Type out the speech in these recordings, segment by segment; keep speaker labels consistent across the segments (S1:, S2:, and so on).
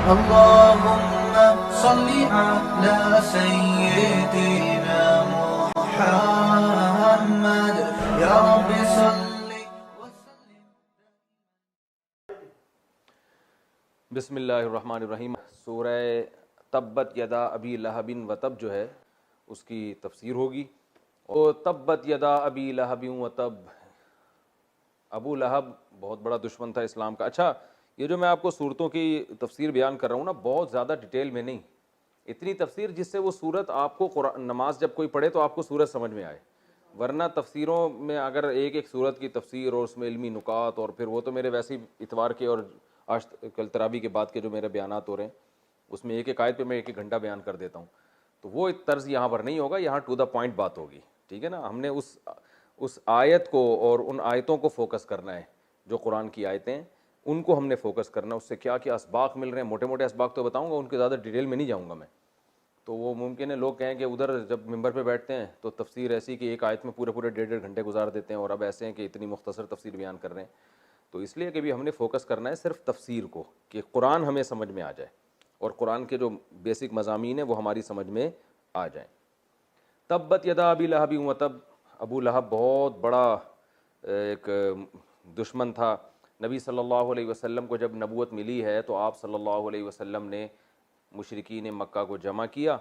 S1: اللهم صل على سيدنا محمد يا رب صل وسلم.
S2: بسم اللہ الرحمن الرحیم. سورہ تبت یدا ابی لہب وتب جو ہے اس کی تفسیر ہوگی. اور تبت یدا ابی لہب وتب، ابو لہب بہت بڑا دشمن تھا اسلام کا. اچھا، یہ جو میں آپ کو صورتوں کی تفسیر بیان کر رہا ہوں نا، بہت زیادہ ڈیٹیل میں نہیں، اتنی تفسیر جس سے وہ صورت آپ کو نماز جب کوئی پڑھے تو آپ کو صورت سمجھ میں آئے. ورنہ تفسیروں میں اگر ایک ایک صورت کی تفسیر اور اس میں علمی نکات، اور پھر وہ تو میرے ویسے ہی اتوار کے اور آج کل تراویح کے بعد کے جو میرے بیانات ہو رہے ہیں اس میں ایک ایک آیت پہ میں ایک ایک گھنٹہ بیان کر دیتا ہوں، تو وہ طرز یہاں پر نہیں ہوگا. یہاں ٹو دا پوائنٹ بات ہوگی، ٹھیک ہے نا. ہم نے اس آیت کو اور ان آیتوں کو فوکس کرنا ہے جو قرآن کی آیتیں ہیں، ان کو ہم نے فوکس کرنا ہے. اس سے کیا کیا اسباق مل رہے ہیں، موٹے موٹے اسباق تو بتاؤں گا، ان کے زیادہ ڈیٹیل میں نہیں جاؤں گا میں. تو وہ ممکن ہے لوگ کہیں کہ ادھر جب ممبر پہ بیٹھتے ہیں تو تفسیر ایسی کہ ایک آیت میں پورے پورے 1.5 گھنٹے گزار دیتے ہیں، اور اب ایسے ہیں کہ اتنی مختصر تفسیر بیان کر رہے ہیں. تو اس لیے کہ بھی ہم نے فوکس کرنا ہے صرف تفسیر کو، کہ قرآن ہمیں سمجھ میں آ جائے اور قرآن کے جو بیسک مضامین ہیں وہ ہماری سمجھ میں آ جائیں. تبت یدا ابی لہب وتب، ابو لہب بہت بڑا ایک دشمن تھا. نبی صلی اللہ علیہ وسلم کو جب نبوت ملی ہے تو آپ صلی اللہ علیہ وسلم نے مشرکین مکہ کو جمع کیا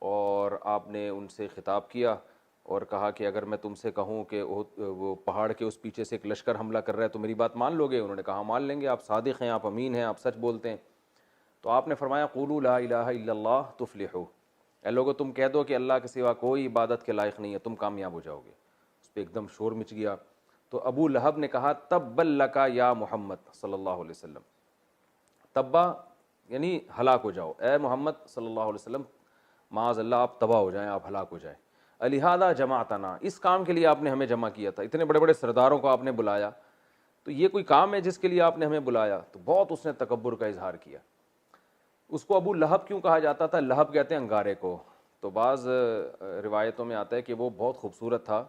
S2: اور آپ نے ان سے خطاب کیا اور کہا کہ اگر میں تم سے کہوں کہ وہ پہاڑ کے اس پیچھے سے ایک لشکر حملہ کر رہا ہے تو میری بات مان لو گے؟ انہوں نے کہا مان لیں گے، آپ صادق ہیں، آپ امین ہیں، آپ سچ بولتے ہیں. تو آپ نے فرمایا قولوا لا الہ الا اللہ تفلحوا، اے لوگو تم کہہ دو کہ اللہ کے سوا کوئی عبادت کے لائق نہیں ہے، تم کامیاب ہو جاؤ گے. اس پہ ایک دم شور مچ گیا. تو ابو لہب نے کہا تبا لک یا محمد صلی اللہ علیہ وسلم. تبا یعنی ہلاک ہو جاؤ، اے محمد صلی اللہ علیہ وسلم معاذ اللہ آپ تباہ ہو جائیں، آپ ہلاک ہو جائیں. لہذا جمعتنا، اس کام کے لیے آپ نے ہمیں جمع کیا تھا، اتنے بڑے بڑے سرداروں کو آپ نے بلایا، تو یہ کوئی کام ہے جس کے لیے آپ نے ہمیں بلایا؟ تو بہت اس نے تکبر کا اظہار کیا. اس کو ابو لہب کیوں کہا جاتا تھا؟ لہب کہتے ہیں انگارے کو. تو بعض روایتوں میں آتا ہے کہ وہ بہت خوبصورت تھا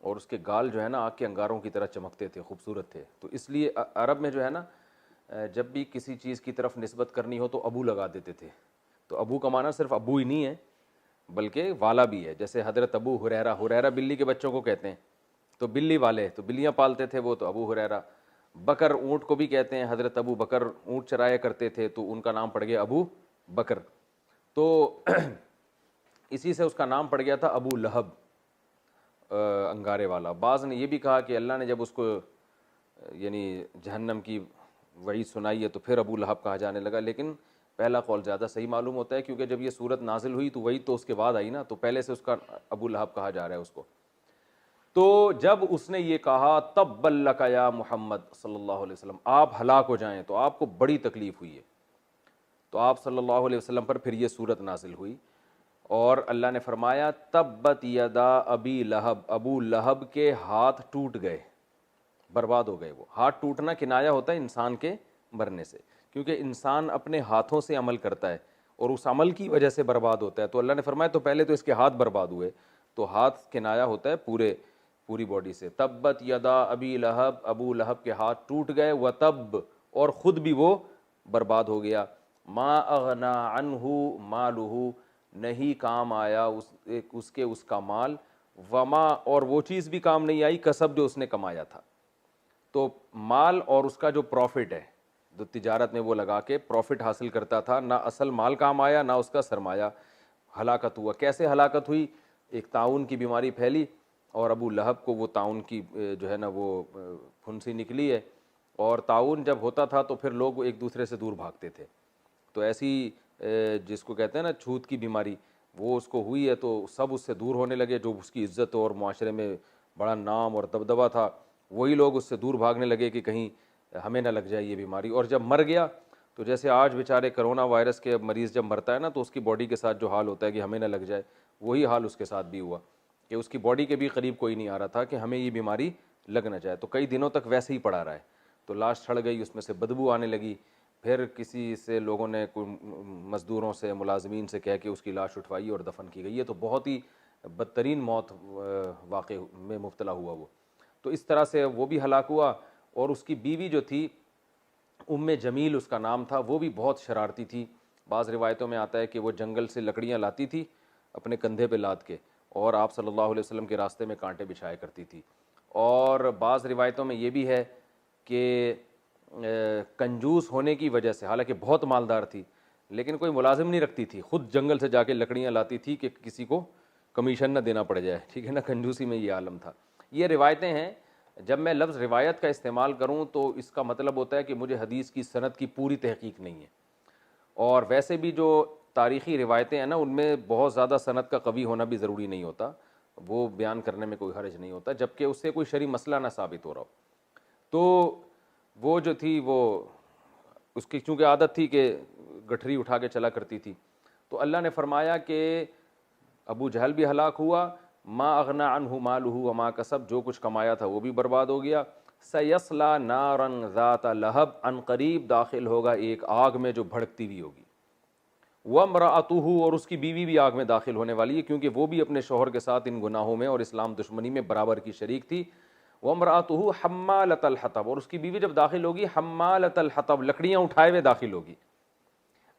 S2: اور اس کے گال جو ہے نا آگ کے انگاروں کی طرح چمکتے تھے، خوبصورت تھے. تو اس لیے عرب میں جو ہے نا جب بھی کسی چیز کی طرف نسبت کرنی ہو تو ابو لگا دیتے تھے. تو ابو کا معنی صرف ابو ہی نہیں ہے بلکہ والا بھی ہے. جیسے حضرت ابو ہریرہ، ہریرہ بلی کے بچوں کو کہتے ہیں، تو بلی والے، تو بلیاں پالتے تھے وہ، تو ابو ہریرہ. بکر اونٹ کو بھی کہتے ہیں، حضرت ابو بکر اونٹ چرایا کرتے تھے تو ان کا نام پڑ گیا ابو بکر. تو اسی سے اس کا نام پڑ گیا تھا ابو لہب، انگارے والا. بعض نے یہ بھی کہا کہ اللہ نے جب اس کو یعنی جہنم کی وعید سنائی ہے تو پھر ابو لہب کہا جانے لگا، لیکن پہلا قول زیادہ صحیح معلوم ہوتا ہے، کیونکہ جب یہ صورت نازل ہوئی تو وعید تو اس کے بعد آئی نا، تو پہلے سے اس کا ابو لہب کہا جا رہا ہے اس کو. تو جب اس نے یہ کہا تبا لک یا محمد صلی اللہ علیہ وسلم، آپ ہلاک ہو جائیں، تو آپ کو بڑی تکلیف ہوئی ہے. تو آپ صلی اللہ علیہ وسلم پر پھر یہ صورت نازل ہوئی اور اللہ نے فرمایا تبت یدا ابی لہب، ابو لہب کے ہاتھ ٹوٹ گئے، برباد ہو گئے. وہ ہاتھ ٹوٹنا کنایا ہوتا ہے انسان کے مرنے سے، کیونکہ انسان اپنے ہاتھوں سے عمل کرتا ہے اور اس عمل کی وجہ سے برباد ہوتا ہے. تو اللہ نے فرمایا تو پہلے تو اس کے ہاتھ برباد ہوئے. تو ہاتھ کنایا ہوتا ہے پوری باڈی سے. تبت یدا ابی لہب، ابو لہب کے ہاتھ ٹوٹ گئے، وتب، اور خود بھی وہ برباد ہو گیا. ما اغنا عنہ مالہ، نہیں کام آیا اس کے اس کا مال، وما، اور وہ چیز بھی کام نہیں آئی کسب جو اس نے کمایا تھا. تو مال اور اس کا جو پروفٹ ہے، جو تجارت میں وہ لگا کے پروفٹ حاصل کرتا تھا، نہ اصل مال کام آیا نہ اس کا سرمایہ. ہلاکت ہوا. کیسے ہلاکت ہوئی؟ ایک طاعون کی بیماری پھیلی اور ابو لہب کو وہ طاعون کی جو ہے نا وہ پھنسی نکلی ہے، اور طاعون جب ہوتا تھا تو پھر لوگ ایک دوسرے سے دور بھاگتے تھے. تو ایسی جس کو کہتے ہیں نا چھوت کی بیماری، وہ اس کو ہوئی ہے تو سب اس سے دور ہونے لگے. جو اس کی عزت اور معاشرے میں بڑا نام اور دبدبہ تھا، وہی لوگ اس سے دور بھاگنے لگے کہ کہیں ہمیں نہ لگ جائے یہ بیماری. اور جب مر گیا تو جیسے آج بیچارے کرونا وائرس کے مریض جب مرتا ہے نا تو اس کی باڈی کے ساتھ جو حال ہوتا ہے کہ ہمیں نہ لگ جائے، وہی حال اس کے ساتھ بھی ہوا کہ اس کی باڈی کے بھی قریب کوئی نہیں آ رہا تھا کہ ہمیں یہ بیماری لگ نہ جائے. تو کئی دنوں تک ویسے ہی پڑا رہا ہے. تو لاش سڑ گئی، اس میں سے بدبو آنے لگی. پھر کسی سے لوگوں نے مزدوروں سے، ملازمین سے کہہ کے اس کی لاش اٹھوائی اور دفن کی گئی. یہ تو بہت ہی بدترین موت واقع میں مبتلا ہوا وہ. تو اس طرح سے وہ بھی ہلاک ہوا. اور اس کی بیوی جو تھی ام جمیل اس کا نام تھا، وہ بھی بہت شرارتی تھی۔ بعض روایتوں میں آتا ہے کہ وہ جنگل سے لکڑیاں لاتی تھی اپنے کندھے پہ لاد کے، اور آپ صلی اللہ علیہ وسلم کے راستے میں کانٹے بچھایا کرتی تھی۔ اور بعض روایتوں میں یہ بھی ہے کہ کنجوس ہونے کی وجہ سے، حالانکہ بہت مالدار تھی لیکن کوئی ملازم نہیں رکھتی تھی، خود جنگل سے جا کے لکڑیاں لاتی تھی کہ کسی کو کمیشن نہ دینا پڑ جائے، ٹھیک ہے نا، کنجوسی میں یہ عالم تھا۔ یہ روایتیں ہیں۔ جب میں لفظ روایت کا استعمال کروں تو اس کا مطلب ہوتا ہے کہ مجھے حدیث کی سند کی پوری تحقیق نہیں ہے، اور ویسے بھی جو تاریخی روایتیں ہیں نا ان میں بہت زیادہ سند کا قوی ہونا بھی ضروری نہیں ہوتا، وہ بیان کرنے میں کوئی حرج نہیں ہوتا جبکہ اس سے کوئی شرعی مسئلہ نہ ثابت ہو رہا ہو۔ تو وہ جو تھی، وہ اس کی چونکہ عادت تھی کہ گٹھری اٹھا کے چلا کرتی تھی، تو اللہ نے فرمایا کہ ابو جہل بھی ہلاک ہوا، ما اغنا عنہ مالہ وما کسب، جو کچھ کمایا تھا وہ بھی برباد ہو گیا۔ سیصلی نارا ذات لہب، ان قریب داخل ہوگا ایک آگ میں جو بھڑکتی ہوئی ہوگی۔ وامرأتہ، اور اس کی بیوی بھی آگ میں داخل ہونے والی ہے کیونکہ وہ بھی اپنے شوہر کے ساتھ ان گناہوں میں اور اسلام دشمنی میں برابر کی شریک تھی۔ وامرأتہ حمالۃ الحطب، اور اس کی بیوی جب داخل ہوگی حمالۃ الحطب، لکڑیاں اٹھائے ہوئے داخل ہوگی۔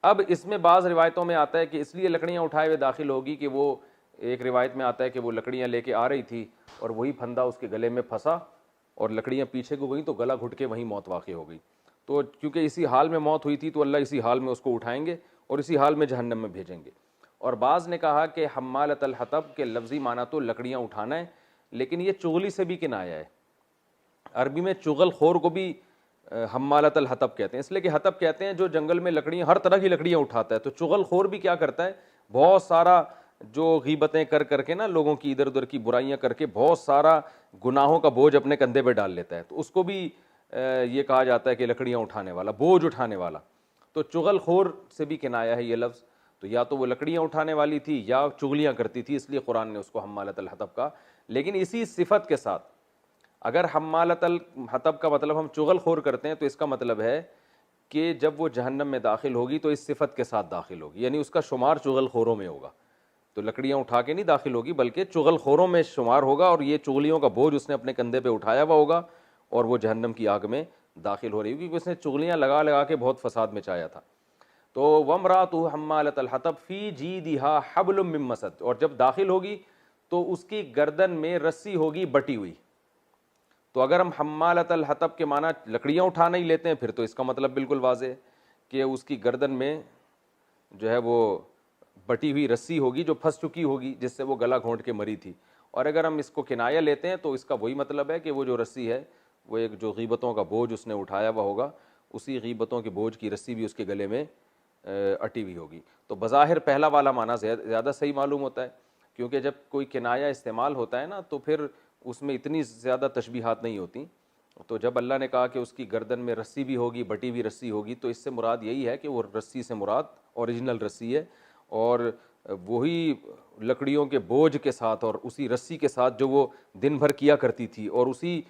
S2: اب اس میں بعض روایتوں میں آتا ہے کہ اس لیے لکڑیاں اٹھائے ہوئے داخل ہوگی کہ وہ، ایک روایت میں آتا ہے کہ وہ لکڑیاں لے کے آ رہی تھی اور وہی پھندا اس کے گلے میں پھنسا اور لکڑیاں پیچھے کو گئیں تو گلا گھٹ کے وہیں موت واقع ہو گئی۔ تو کیونکہ اسی حال میں موت ہوئی تھی تو اللہ اسی حال میں اس کو اٹھائیں گے اور اسی حال میں جہنم میں بھیجیں گے۔ اور بعض نے کہا کہ حمالۃ الحطب کے لفظی معنی تو لکڑیاں اٹھانا ہے، لیکن یہ چغلی سے بھی کنایا ہے۔ عربی میں چغل خور کو بھی حمالۃ الحطب کہتے ہیں، اس لیے کہ حطب کہتے ہیں جو جنگل میں لکڑیاں، ہر طرح کی لکڑیاں اٹھاتا ہے۔ تو چغل خور بھی کیا کرتا ہے، بہت سارا جو غیبتیں کر کر کے نا، لوگوں کی ادھر ادھر کی برائیاں کر کے بہت سارا گناہوں کا بوجھ اپنے کندھے پہ ڈال لیتا ہے، تو اس کو بھی یہ کہا جاتا ہے کہ لکڑیاں اٹھانے والا، بوجھ اٹھانے والا۔ تو چغل خور سے بھی کنایا ہے یہ لفظ، تو یا تو وہ لکڑیاں اٹھانے والی تھی یا چغلیاں کرتی تھی، اس لیے قرآن نے اس کو حمالۃ الحطب کہا۔ لیکن اسی صفت کے ساتھ اگر حمالۃ الحطب کا مطلب ہم چغل خور کرتے ہیں تو اس کا مطلب ہے کہ جب وہ جہنم میں داخل ہوگی تو اس صفت کے ساتھ داخل ہوگی، یعنی اس کا شمار چغل خوروں میں ہوگا۔ تو لکڑیاں اٹھا کے نہیں داخل ہوگی بلکہ چغل خوروں میں شمار ہوگا، اور یہ چغلیوں کا بوجھ اس نے اپنے کندھے پہ اٹھایا ہوا ہوگا اور وہ جہنم کی آگ میں داخل ہو رہی ہوگی، کیونکہ اس نے چغلیاں لگا لگا کے بہت فساد مچایا تھا۔ تو وامرأتہ حمالۃ الحطب فی جیدہا حبل من مسد، اور جب داخل ہوگی تو اس کی گردن میں رسی ہوگی بٹی ہوئی۔ تو اگر ہم حمالۃ الحطب کے معنی لکڑیاں اٹھانا ہی لیتے ہیں پھر تو اس کا مطلب بالکل واضح ہے کہ اس کی گردن میں جو ہے وہ بٹی ہوئی رسی ہوگی جو پھنس چکی ہوگی، جس سے وہ گلا گھونٹ کے مری تھی۔ اور اگر ہم اس کو کنایہ لیتے ہیں تو اس کا وہی مطلب ہے کہ وہ جو رسی ہے وہ ایک جو غیبتوں کا بوجھ اس نے اٹھایا ہوا ہوگا، اسی غیبتوں کے بوجھ کی رسی بھی اس کے گلے میں اٹی ہوئی ہوگی۔ تو بظاہر پہلا والا معنی زیادہ صحیح معلوم ہوتا ہے، کیونکہ جب کوئی کنایہ استعمال ہوتا ہے نا تو پھر اس میں اتنی زیادہ تشبیہات نہیں ہوتی۔ تو جب اللہ نے کہا کہ اس کی گردن میں رسی بھی ہوگی، بٹی ہوئی رسی ہوگی، تو اس سے مراد یہی ہے کہ وہ رسی سے مراد اوریجنل رسی ہے، اور وہی لکڑیوں کے بوجھ کے ساتھ اور اسی رسی کے ساتھ جو وہ دن بھر کیا کرتی تھی، اور اسی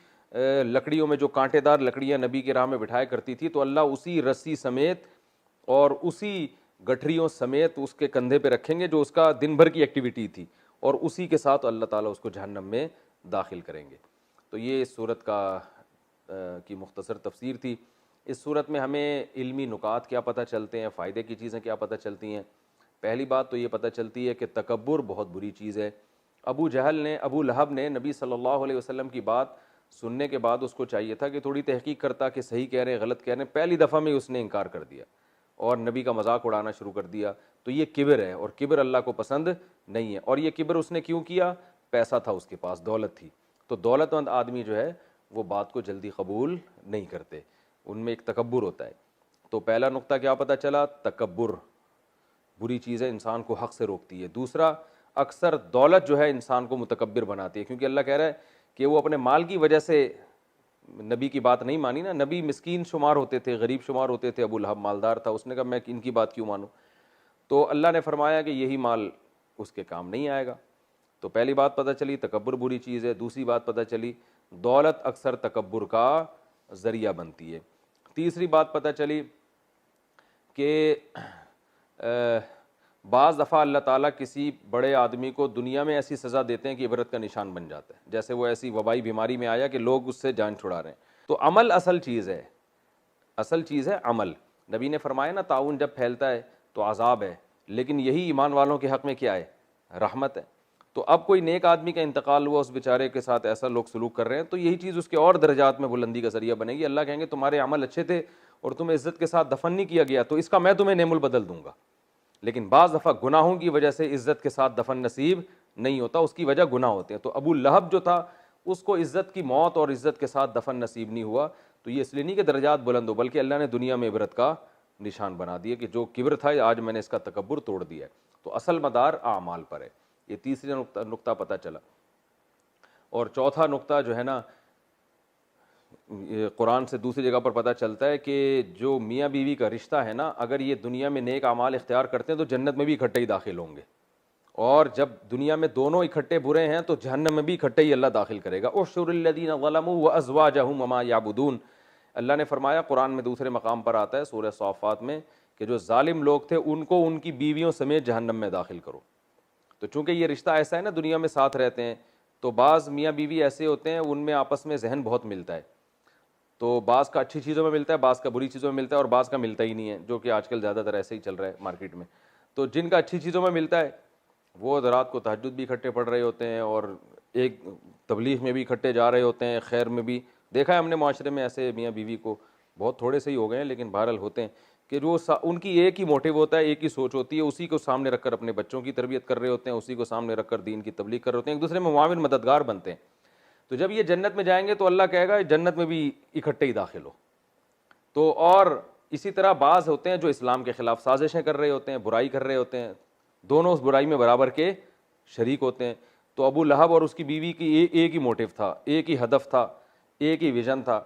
S2: لکڑیوں میں جو کانٹے دار لکڑیاں نبی کے راہ میں بٹھایا کرتی تھی، تو اللہ اسی رسی سمیت اور اسی گٹھریوں سمیت اس کے کندھے پہ رکھیں گے جو اس کا دن بھر کی ایکٹیویٹی تھی، اور اسی کے ساتھ اللہ تعالیٰ اس کو جہنم میں داخل کریں گے۔ تو یہ اس صورت کی مختصر تفسیر تھی۔ اس صورت میں ہمیں علمی نکات کیا پتہ چلتے ہیں، فائدے کی چیزیں کیا پتہ چلتی ہیں۔ پہلی بات تو یہ پتہ چلتی ہے کہ تکبر بہت بری چیز ہے۔ ابو لہب نے نبی صلی اللہ علیہ وسلم کی بات سننے کے بعد اس کو چاہیے تھا کہ تھوڑی تحقیق کرتا کہ صحیح کہہ رہے ہیں غلط کہہ رہے ہیں، پہلی دفعہ میں اس نے انکار کر دیا اور نبی کا مذاق اڑانا شروع کر دیا۔ تو یہ کبر ہے، اور کبر اللہ کو پسند نہیں ہے۔ اور یہ کبر اس نے کیوں کیا؟ پیسہ تھا اس کے پاس، دولت تھی۔ تو دولت مند آدمی جو ہے وہ بات کو جلدی قبول نہیں کرتے، ان میں ایک تکبر ہوتا ہے۔ تو پہلا نقطہ کیا پتہ چلا؟ تکبر بری چیز ہے، انسان کو حق سے روکتی ہے۔ دوسرا، اکثر دولت جو ہے انسان کو متکبر بناتی ہے، کیونکہ اللہ کہہ رہا ہے کہ وہ اپنے مال کی وجہ سے نبی کی بات نہیں مانی نا۔ نبی مسکین شمار ہوتے تھے، غریب شمار ہوتے تھے، ابو لہب مالدار تھا، اس نے کہا میں ان کی بات کیوں مانوں؟ تو اللہ نے فرمایا کہ یہی مال اس کے کام نہیں آئے گا۔ تو پہلی بات پتہ چلی تکبر بری چیز ہے۔ دوسری بات پتہ چلی دولت اکثر تکبر کا ذریعہ بنتی ہے۔ تیسری بات پتہ چلی کہ بعض دفعہ اللہ تعالیٰ کسی بڑے آدمی کو دنیا میں ایسی سزا دیتے ہیں کہ عبرت کا نشان بن جاتا ہے، جیسے وہ ایسی وبائی بیماری میں آیا کہ لوگ اس سے جان چھڑا رہے ہیں۔ تو عمل اصل چیز ہے، اصل چیز ہے عمل. نبی نے فرمایا نا تعاون جب پھیلتا ہے تو عذاب ہے، لیکن یہی ایمان والوں کے حق میں کیا ہے؟ رحمت ہے. تو اب کوئی نیک آدمی کا انتقال ہوا، اس بیچارے کے ساتھ ایسا لوگ سلوک کر رہے ہیں، تو یہی چیز اس کے اور درجات میں بلندی کا ذریعہ بنے گی. اللہ کہیں گے تمہارے عمل اچھے تھے اور تمہیں عزت کے ساتھ دفن نہیں کیا گیا، تو اس کا میں تمہیں نعم البدل دوں گا. لیکن بعض دفعہ گناہوں کی وجہ سے عزت کے ساتھ دفن نصیب نہیں ہوتا، اس کی وجہ گناہ ہوتے ہیں. تو ابو لہب جو تھا اس کو عزت کی موت اور عزت کے ساتھ دفن نصیب نہیں ہوا. تو یہ اس لیے نہیں کہ درجات بلند ہو، بلکہ اللہ نے دنیا میں عبرت کا نشان بنا دیا کہ جو کبر تھا آج میں نے اس کا تکبر توڑ دیا ہے. تو اصل مدار اعمال پر ہے. یہ تیسرا نقطہ پتہ چلا. اور چوتھا نقطہ جو ہے نا، قرآن سے دوسری جگہ پر پتہ چلتا ہے کہ جو میاں بیوی کا رشتہ ہے نا، اگر یہ دنیا میں نیک اعمال اختیار کرتے ہیں تو جنت میں بھی اکٹھے ہی داخل ہوں گے، اور جب دنیا میں دونوں اکٹھے برے ہیں تو جہنم میں بھی اکٹھے ہی اللہ داخل کرے گا. احشر الذین ظلموا وازواجہم وما یعبدون. اللہ نے فرمایا قرآن میں دوسرے مقام پر آتا ہے سورہ صافات میں کہ جو ظالم لوگ تھے ان کو ان کی بیویوں سمیت جہنم میں داخل کرو. تو چونکہ یہ رشتہ ایسا ہے نا، دنیا میں ساتھ رہتے ہیں، تو بعض میاں بیوی ایسے ہوتے ہیں ان میں آپس میں ذہن بہت ملتا ہے. تو بعض کا اچھی چیزوں میں ملتا ہے، بعض کا بری چیزوں میں ملتا ہے، اور بعض کا ملتا ہی نہیں ہے، جو کہ آج کل زیادہ تر ایسے ہی چل رہا ہے مارکیٹ میں. تو جن کا اچھی چیزوں میں ملتا ہے وہ رات کو تہجد بھی اکٹھے پڑھ رہے ہوتے ہیں، اور ایک تبلیغ میں بھی اکٹھے جا رہے ہوتے ہیں، خیر میں بھی. دیکھا ہے ہم نے معاشرے میں ایسے میاں بیوی کو، بہت تھوڑے سے ہی ہو گئے ہیں لیکن بہرحال ہوتے ہیں، کہ جو ان کی ایک ہی موٹیو ہوتا ہے، ایک ہی سوچ ہوتی ہے، اسی کو سامنے رکھ کر اپنے بچوں کی تربیت کر رہے ہوتے ہیں، اسی کو سامنے رکھ کر دین کی تبلیغ کر رہے ہوتے ہیں، ایک دوسرے میں معاون مددگار بنتے ہیں. تو جب یہ جنت میں جائیں گے تو اللہ کہے گا جنت میں بھی اکٹھے ہی داخل ہو. تو اور اسی طرح بعض ہوتے ہیں جو اسلام کے خلاف سازشیں کر رہے ہوتے ہیں، برائی کر رہے ہوتے ہیں، دونوں اس برائی میں برابر کے شریک ہوتے ہیں. تو ابو لہب اور اس کی بیوی کی ایک ہی موٹیو تھا، ایک ہی ہدف تھا، ایک ہی ویژن تھا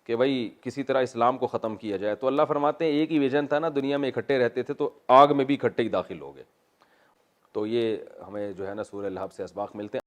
S2: کہ بھائی کسی طرح اسلام کو ختم کیا جائے. تو اللہ فرماتے ہیں ایک ہی ویژن تھا نا، دنیا میں اکٹھے رہتے تھے تو آگ میں بھی اکٹھے ہی داخل ہو گئے. تو یہ ہمیں جو ہے نا سورہ لہب سے اسباق ملتے ہیں.